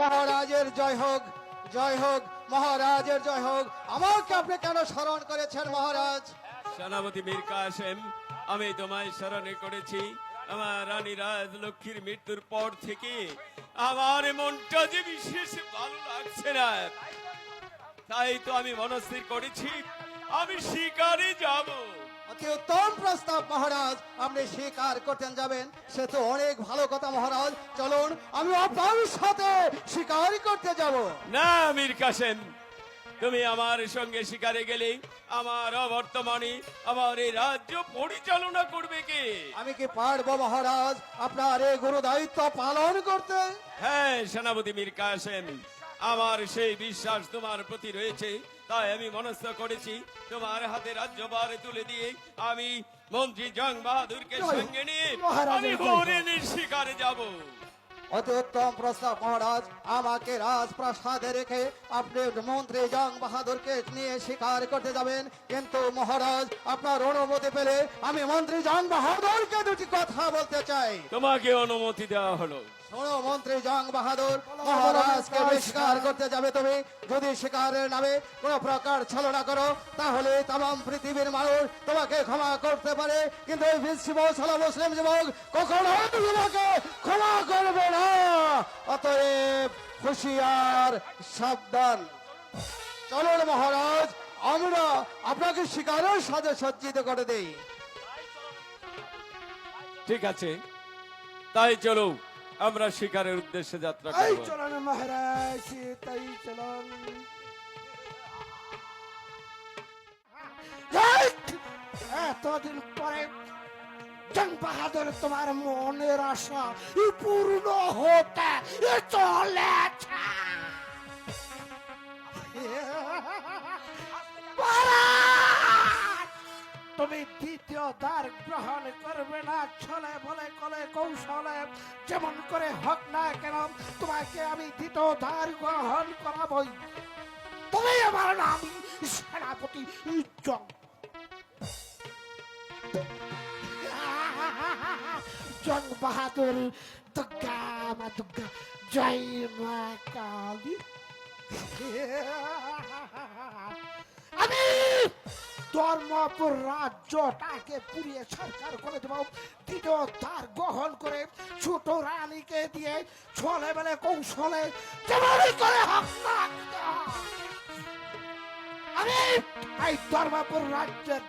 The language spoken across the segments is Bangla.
মহারাজের জয় হোক, জয় হোক, মহারাজের জয় হোক। আমাকে আপনি কেন স্মরণ করেছেন মহারাজ? সেনাপতি মীর কাসেম, আমি তোমায় স্মরণে করেছি। আমার রানী রাজলক্ষ্মীর মৃত্যুর পর থেকে আমার মনটা যে বিশেষ ভালো লাগছে না, তাই তো আমি মনস্থির করেছি আমি শিকারে যাব। অতি উত্তম প্রস্তাব মহারাজ, আপনি শিকার করতেন যাবেন, সে তো অনেক ভালো কথা মহারাজ। চলুন আমি আপনার সাথে শিকার করতে যাব। না মীর কাসেম, তুমি আমার সঙ্গে শিকারে গেলে আমার অবর্তমানে আমার এই রাজ্য পরিচালনা করবে কে? আমি কি পারবো মহারাজ আপনার এই গুরু দায়িত্ব পালন করতে? হ্যাঁ সেনাপতি মীর কাসেম, আমার সেই বিশ্বাস তোমার প্রতি রয়েছে, তাই আমি মনস্থ করেছি তোমার হাতে রাজ্যভার তুলে দিয়ে আমি মন্ত্রী জং বাহাদুরকে সঙ্গে নিয়ে আমি হরিণের শিকারে যাব। অতি উত্তম প্রস্তাব মহারাজ। আমাকে রাজপ্রাসাদে রেখে আপনি মন্ত্রী জং বাহাদুরকে নিয়ে শিকার করতে যাবেন, কিন্তু মহারাজ আপনার অনুমতি পেলে আমি মন্ত্রী জং বাহাদুরকে দুটি কথা বলতে চাই। তোমাকে অনুমতি দেওয়া হলো। শোনো মন্ত্রী জং বাহাদুর, মহারাজকে শিকার করতে যাবে তুমি, যদি শিকারের নামে কোন প্রকার ছলনা করো তাহলে তাম পৃথিবীর মানুষ তোমাকে ক্ষমা করতে পারে, কিন্তু এই মুসলিম যুবক কখনো তোমাকে ক্ষমা করবে না। অতএব হুঁশিয়ার, সাবধান। চলুন মহারাজ, আমরা আপনাকে শিকারের সাথে সজ্জিত করে দেই। ঠিক আছে, তাই চলো আমরা শিকারের উদ্দেশ্যে যাত্রা এই করব। চলুন মহারাজ, তাই চলুন। এতদিন পরে জং বাহাদুর তোমার মনের আশা পূর্ণ হতে চলেছে। মহারাজ, তুমি দ্বিতীয় দ্বার গ্রহণ করবে না, ছলে বলে কলে কৌশলে যেমন করে হোক না কেন তোমাকে আমি দ্বিতীয় দ্বার গ্রহণ করাবই। তুমি আমার নাম সেনাপতি জং জং বাহাদুর। দুর্গা মা দুর্গা, জয় মা কালী। আমি ধর্মপুর রাজ্যটাকে পুড়িয়ে সরকার করে দেব, দ্বিতীয় দ্বার গ্রহণ করে ছোট রানীকে দিয়ে ছলে বেলে কৌশলে যেমন করে হোক না আমি এই ধর্মপুর রাজ্যের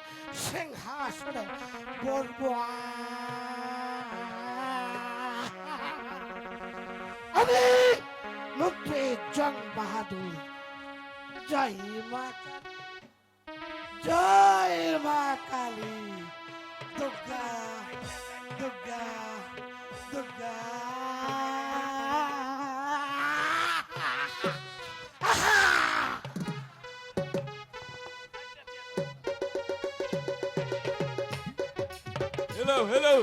সিংহাসনে বলবো। আমি মন্ত্রী জং বাহাদুর। জয় মা কালী, জয় মা কালী। দুর্গা দুর্গা দুর্গা। হ্যালো হ্যালো,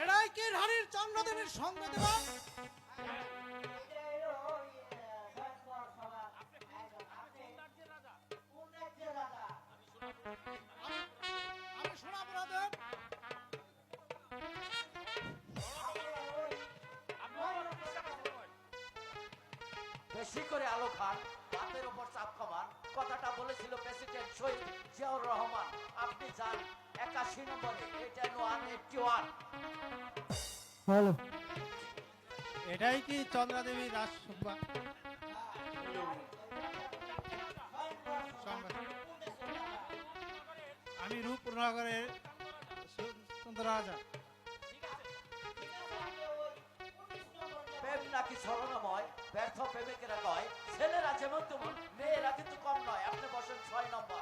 এরাই কি রানীর চন্দ্রদেবীর সঙ্গ দেবা? আমি সোনাপুরাদেব। বেশি করে আলো খান, হাতের উপর চাপ কমান। কথাটা বলেছিল প্রেসিডেন্ট শহীদ জিয়াউর রহমান। আপনি যান 81 নম্বরে, 8181। হ্যালো, এটাই কি চন্দ্রাদেবী রাজসভা? রংপুর নগরের সুন্দর রাজা। প্রেম নাকি ছলনাময়, ব্যর্থ প্রেমিকেরা কয় ছেলেরা যেমন তেমন, মেয়েরা কিন্তু কম নয়। আপনি বসেন 6 নম্বর।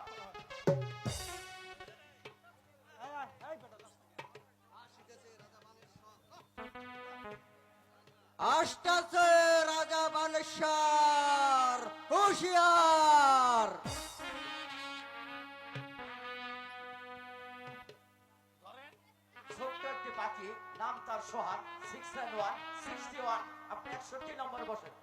আসতেছে রাজা বানেশ্বর, হুঁশিয়ার। ছোট্ট একটি পাখি, নাম তার সোহান, 691 61। আপনি 61 নম্বরে বসেন।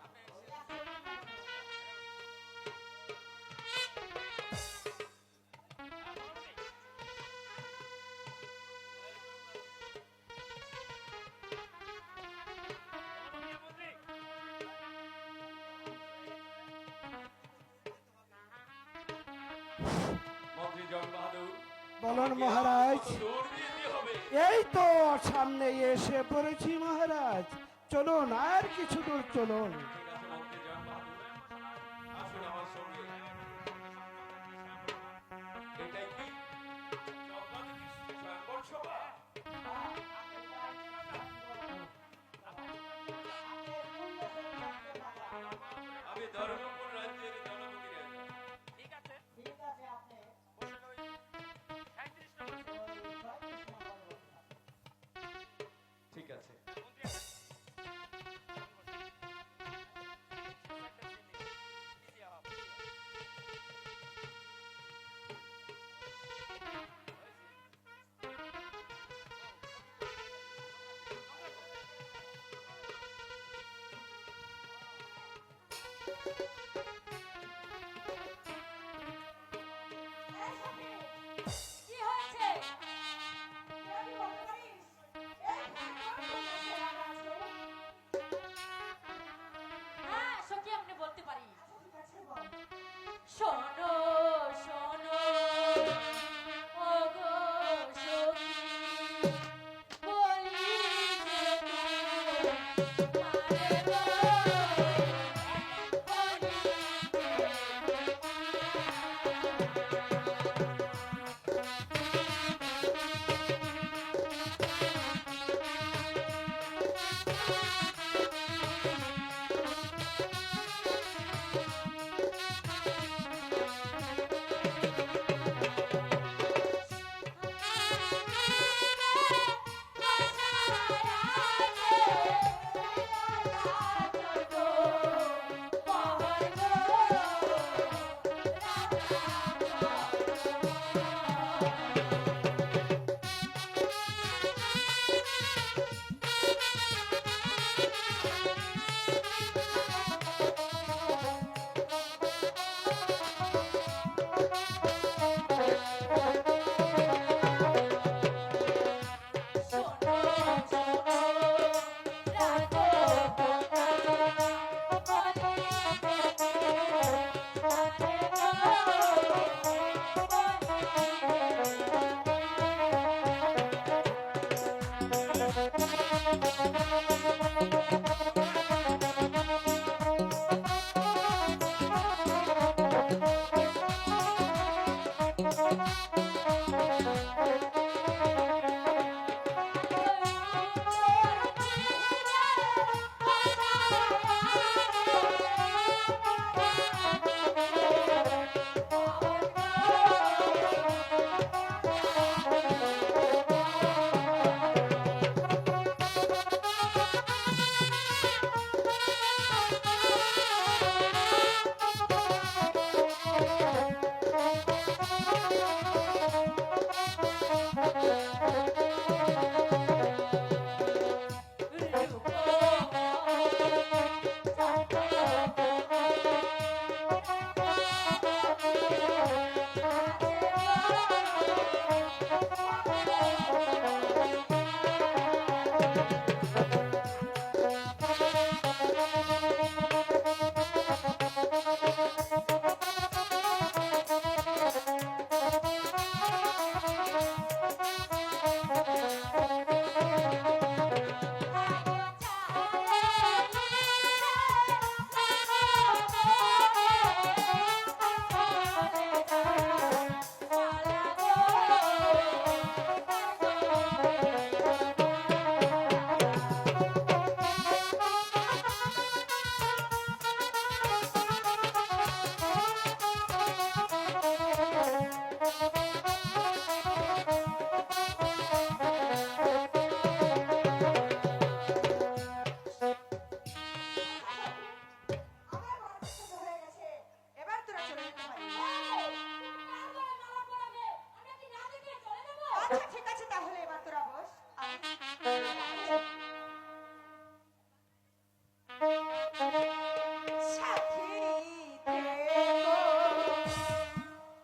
মন্ত্রী জং বাহাদুর, বলুন মহারাজ। দৌড় দিয়ে দিতে হবে। এই তো সামনে এসে পড়েছি মহারাজ, চলুন আর কিছু দূর চলুন। ঠিক আছে মন্ত্রী জং বাহাদুর, আসুন আমার সঙ্গে। এটাই কি জগন্নাথ স্বয়ংবর সভা? আমি ধর্মপুর রাজ্যের জনপতি রাজা। ঠিক আছে। কি হয়েছে? তুই কি বলতে পারিস? এই হ্যাঁ সখী, আপনি বলতে পারি। শোনো শোনো ওগো সখী, বলি যে তোমারে গো, বলি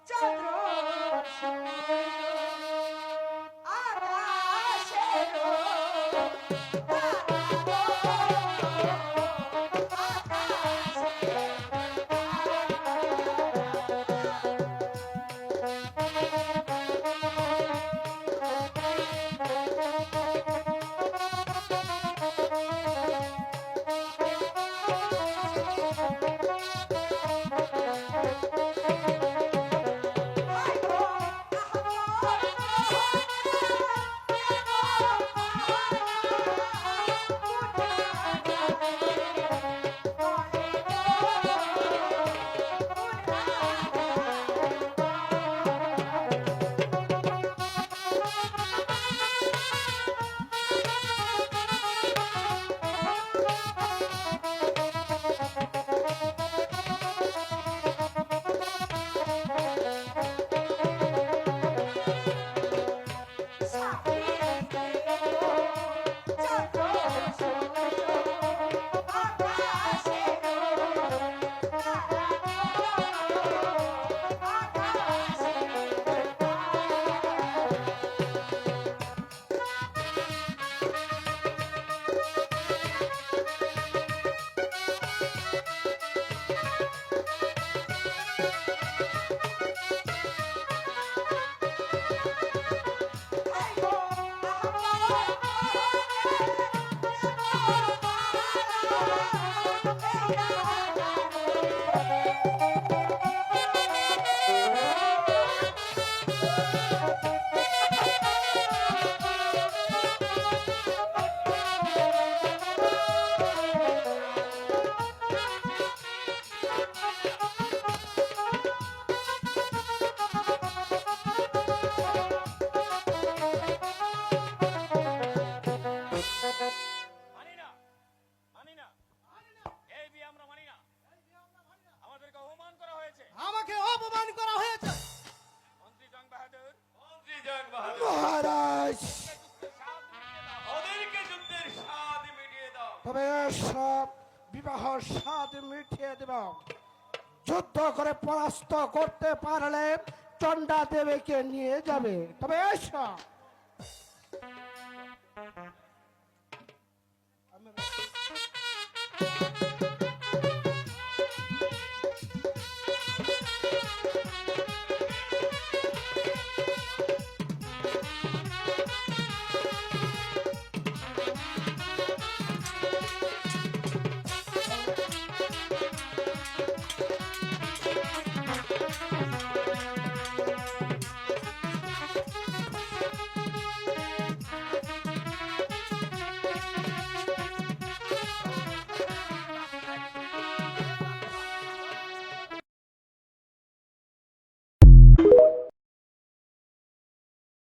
চন্দ্র সূর্য আকাশের মানি না মানি না এই বিয়ে আমরা মানি না আমাদেরকে অপমান করা হয়েছে আমাকে অপমান করা হয়েছে। মন্ত্রী জং বাহাদুর মন্ত্রী জং বাহাদুর মহারাজ ওদেরকে যুদ্ধের স্বাদ মিটিয়ে দাও তবে সব বিবাহ স্বাদ মিটিয়ে দেব। যুদ্ধ করে পরাস্ত করতে পারলে চন্ডা দেবীকে নিয়ে যাবে। তবে এসব